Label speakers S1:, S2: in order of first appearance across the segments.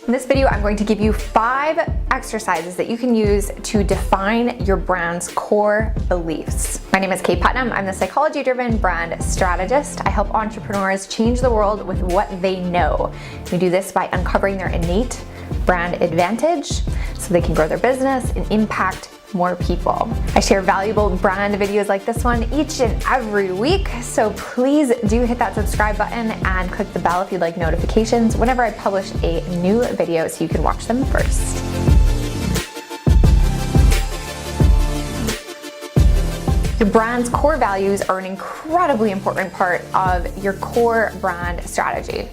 S1: In this video, I'm going to give you 5 exercises that you can use to define your brand's core beliefs. My name is Kaye Putnam. I'm the psychology-driven brand strategist. I help entrepreneurs change the world with what they know. We do this by uncovering their innate brand advantage so they can grow their business and impact more people. I share valuable brand videos like this one each and every week, so please do hit that subscribe button and click the bell if you'd like notifications whenever I publish a new video so you can watch them first. Your brand's core values are an incredibly important part of your core brand strategy.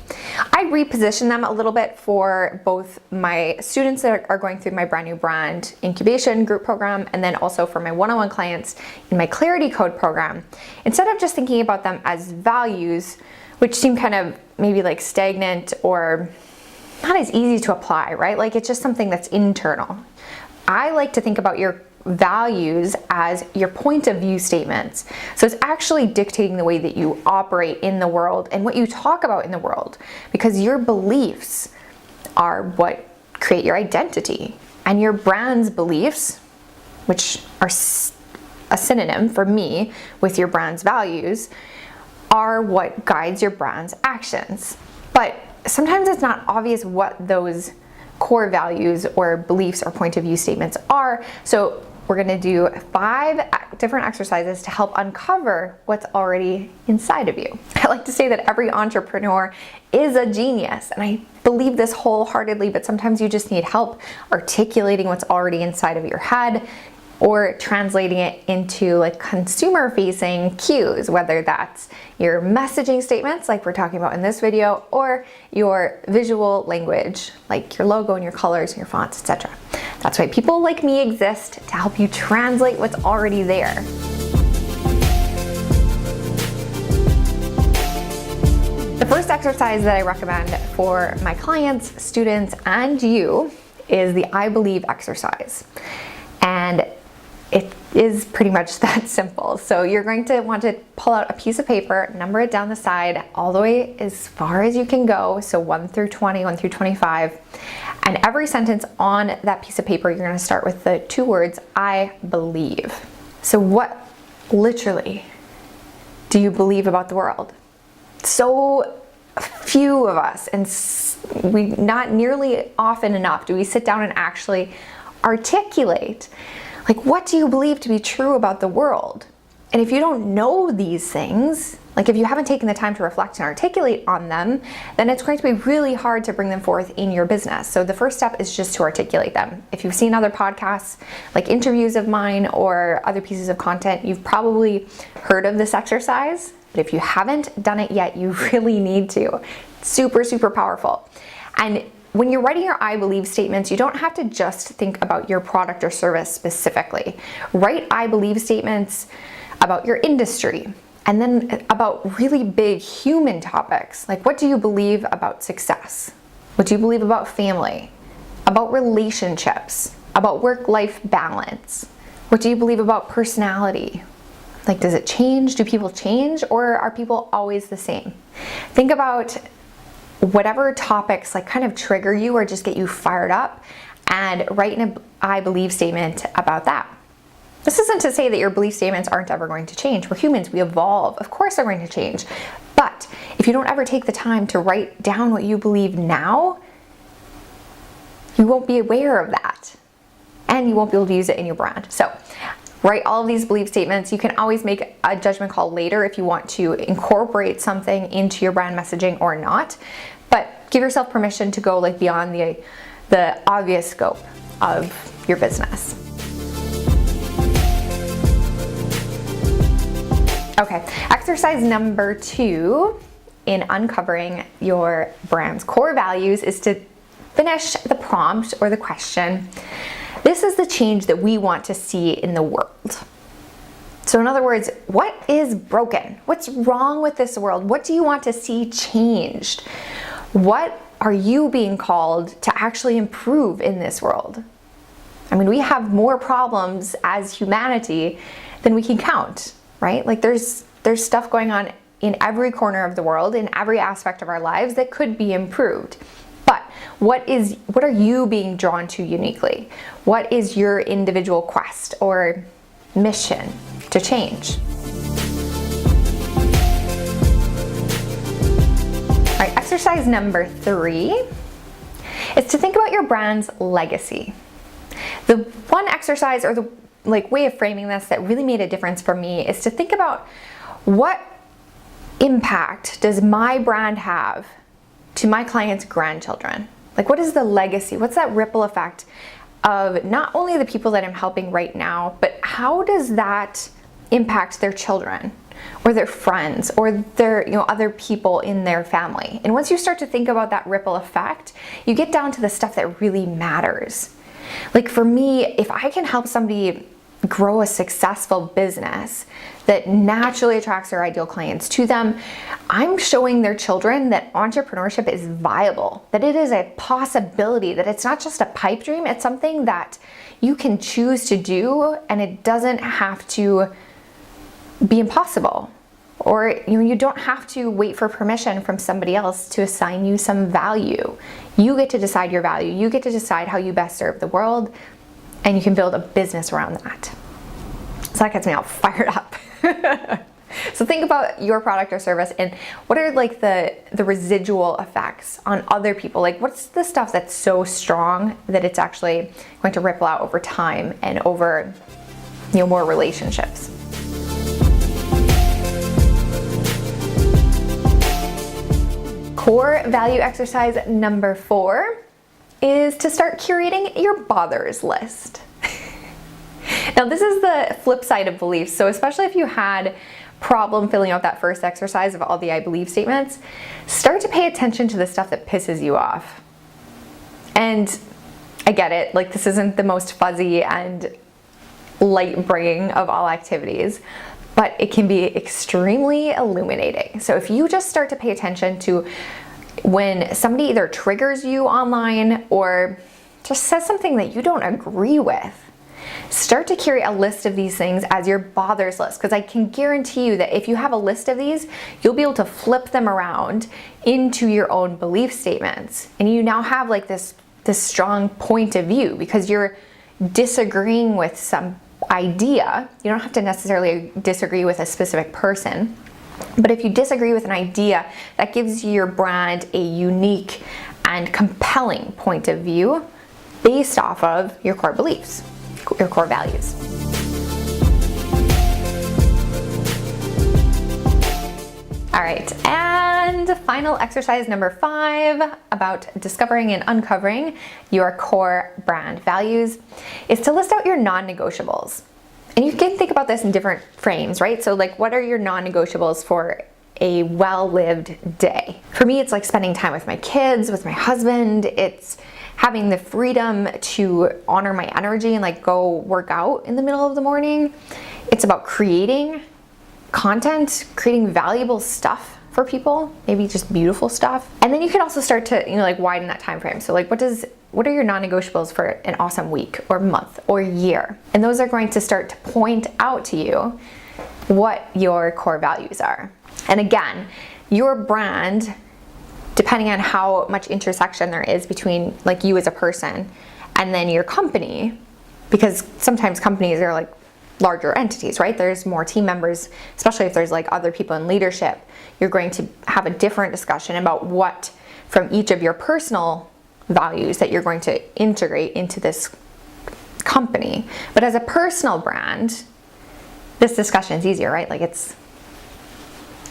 S1: I reposition them a little bit for both my students that are going through my brand new brand incubation group program, and then also for my one-on-one clients in my Clarity Code program. Instead of just thinking about them as values, which seem kind of maybe like stagnant or not as easy to apply, right? Like it's just something that's internal. I like to think about your values as your point of view statements. So it's actually dictating the way that you operate in the world and what you talk about in the world, because your beliefs are what create your identity, and your brand's beliefs, which are a synonym for me with your brand's values, are what guides your brand's actions. But sometimes it's not obvious what those core values or beliefs or point of view statements are. So we're gonna do 5 different exercises to help uncover what's already inside of you. I like to say that every entrepreneur is a genius, and I believe this wholeheartedly, but sometimes you just need help articulating what's already inside of your head or translating it into like consumer-facing cues, whether that's your messaging statements like we're talking about in this video, or your visual language like your logo and your colors and your fonts, etc. That's why people like me exist, to help you translate what's already there. The first exercise that I recommend for my clients, students, and you is the I believe exercise. And it is pretty much that simple. So you're going to want to pull out a piece of paper, number it down the side all the way as far as you can go. So 1 through 20, 1 through 25. And every sentence on that piece of paper, you're going to start with the 2 words, I believe. So what literally do you believe about the world? So few of us, and we not nearly often enough do we sit down and actually articulate, like, what do you believe to be true about the world? And if you don't know these things, like if you haven't taken the time to reflect and articulate on them, then it's going to be really hard to bring them forth in your business. So the first step is just to articulate them. If you've seen other podcasts, like interviews of mine or other pieces of content, you've probably heard of this exercise. But if you haven't done it yet, you really need to. It's super, super powerful. And when you're writing your I believe statements, you don't have to just think about your product or service specifically. Write I believe statements about your industry, and then about really big human topics. Like, what do you believe about success? What do you believe about family? About relationships? About work-life balance? What do you believe about personality? Like, does it change? Do people change, or are people always the same? Think about whatever topics like kind of trigger you or just get you fired up, and write an I believe statement about that. This isn't to say that your belief statements aren't ever going to change. We're humans, we evolve. Of course they're going to change. But if you don't ever take the time to write down what you believe now, you won't be aware of that, and you won't be able to use it in your brand. So write all of these belief statements. You can always make a judgment call later if you want to incorporate something into your brand messaging or not. But give yourself permission to go like beyond the obvious scope of your business. Okay, exercise number 2 in uncovering your brand's core values is to finish the prompt or the question. This is the change that we want to see in the world. So in other words, what is broken? What's wrong with this world? What do you want to see changed? What are you being called to actually improve in this world? I mean, we have more problems as humanity than we can count, right? Like there's stuff going on in every corner of the world, in every aspect of our lives that could be improved. But What are you being drawn to uniquely? What is your individual quest or mission to change? All right, exercise number 3 is to think about your brand's legacy. The one exercise or the way of framing this that really made a difference for me is to think about, what impact does my brand have to my clients' grandchildren? What is the legacy? What's that ripple effect of not only the people that I'm helping right now, but how does that impact their children or their friends or their, other people in their family? And once you start to think about that ripple effect, you get down to the stuff that really matters. For me, if I can help somebody grow a successful business that naturally attracts their ideal clients to them, I'm showing their children that entrepreneurship is viable, that it is a possibility, that it's not just a pipe dream, it's something that you can choose to do, and it doesn't have to be impossible. Or you don't have to wait for permission from somebody else to assign you some value. You get to decide your value. You get to decide how you best serve the world, and you can build a business around that. So that gets me all fired up. So think about your product or service, and what are the residual effects on other people? What's the stuff that's so strong that it's actually going to ripple out over time and over more relationships? Core value exercise number 4 is to start curating your bothers list. Now, this is the flip side of beliefs. So especially if you had problem filling out that first exercise of all the I believe statements, start to pay attention to the stuff that pisses you off. And I get it, this isn't the most fuzzy and light bringing of all activities, but it can be extremely illuminating. So if you just start to pay attention to when somebody either triggers you online or just says something that you don't agree with, start to curate a list of these things as your bothers list, because I can guarantee you that if you have a list of these, you'll be able to flip them around into your own belief statements. And you now have this strong point of view because you're disagreeing with some idea. You don't have to necessarily disagree with a specific person, but if you disagree with an idea, that gives your brand a unique and compelling point of view based off of your core beliefs, your core values. All right, and final exercise number 5 about discovering and uncovering your core brand values is to list out your non-negotiables. And you can think about this in different frames, right? So what are your non-negotiables for a well-lived day? For me, it's spending time with my kids, with my husband. It's having the freedom to honor my energy and go work out in the middle of the morning. It's about creating content, creating valuable stuff for people, maybe just beautiful stuff. And then you can also start to widen that time frame. So what are your non-negotiables for an awesome week or month or year? And those are going to start to point out to you what your core values are. And again, your brand, depending on how much intersection there is between you as a person and then your company, because sometimes companies are larger entities, right? There's more team members, especially if there's other people in leadership. You're going to have a different discussion about what from each of your personal values that you're going to integrate into this company. But as a personal brand, this discussion is easier, right?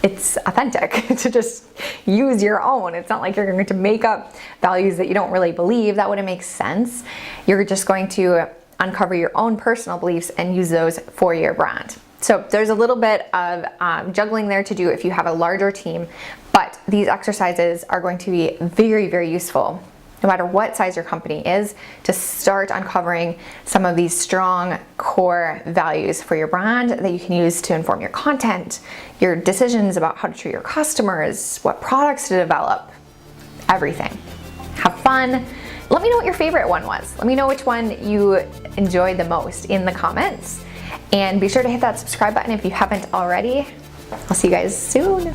S1: It's authentic to just use your own. It's not like you're going to make up values that you don't really believe. That wouldn't make sense. You're just going to uncover your own personal beliefs and use those for your brand. So there's a little bit of juggling there to do if you have a larger team, but these exercises are going to be very, very useful no matter what size your company is, to start uncovering some of these strong core values for your brand that you can use to inform your content, your decisions about how to treat your customers, what products to develop, everything. Have fun. Let me know what your favorite one was. Let me know which one you enjoyed the most in the comments. And be sure to hit that subscribe button if you haven't already. I'll see you guys soon.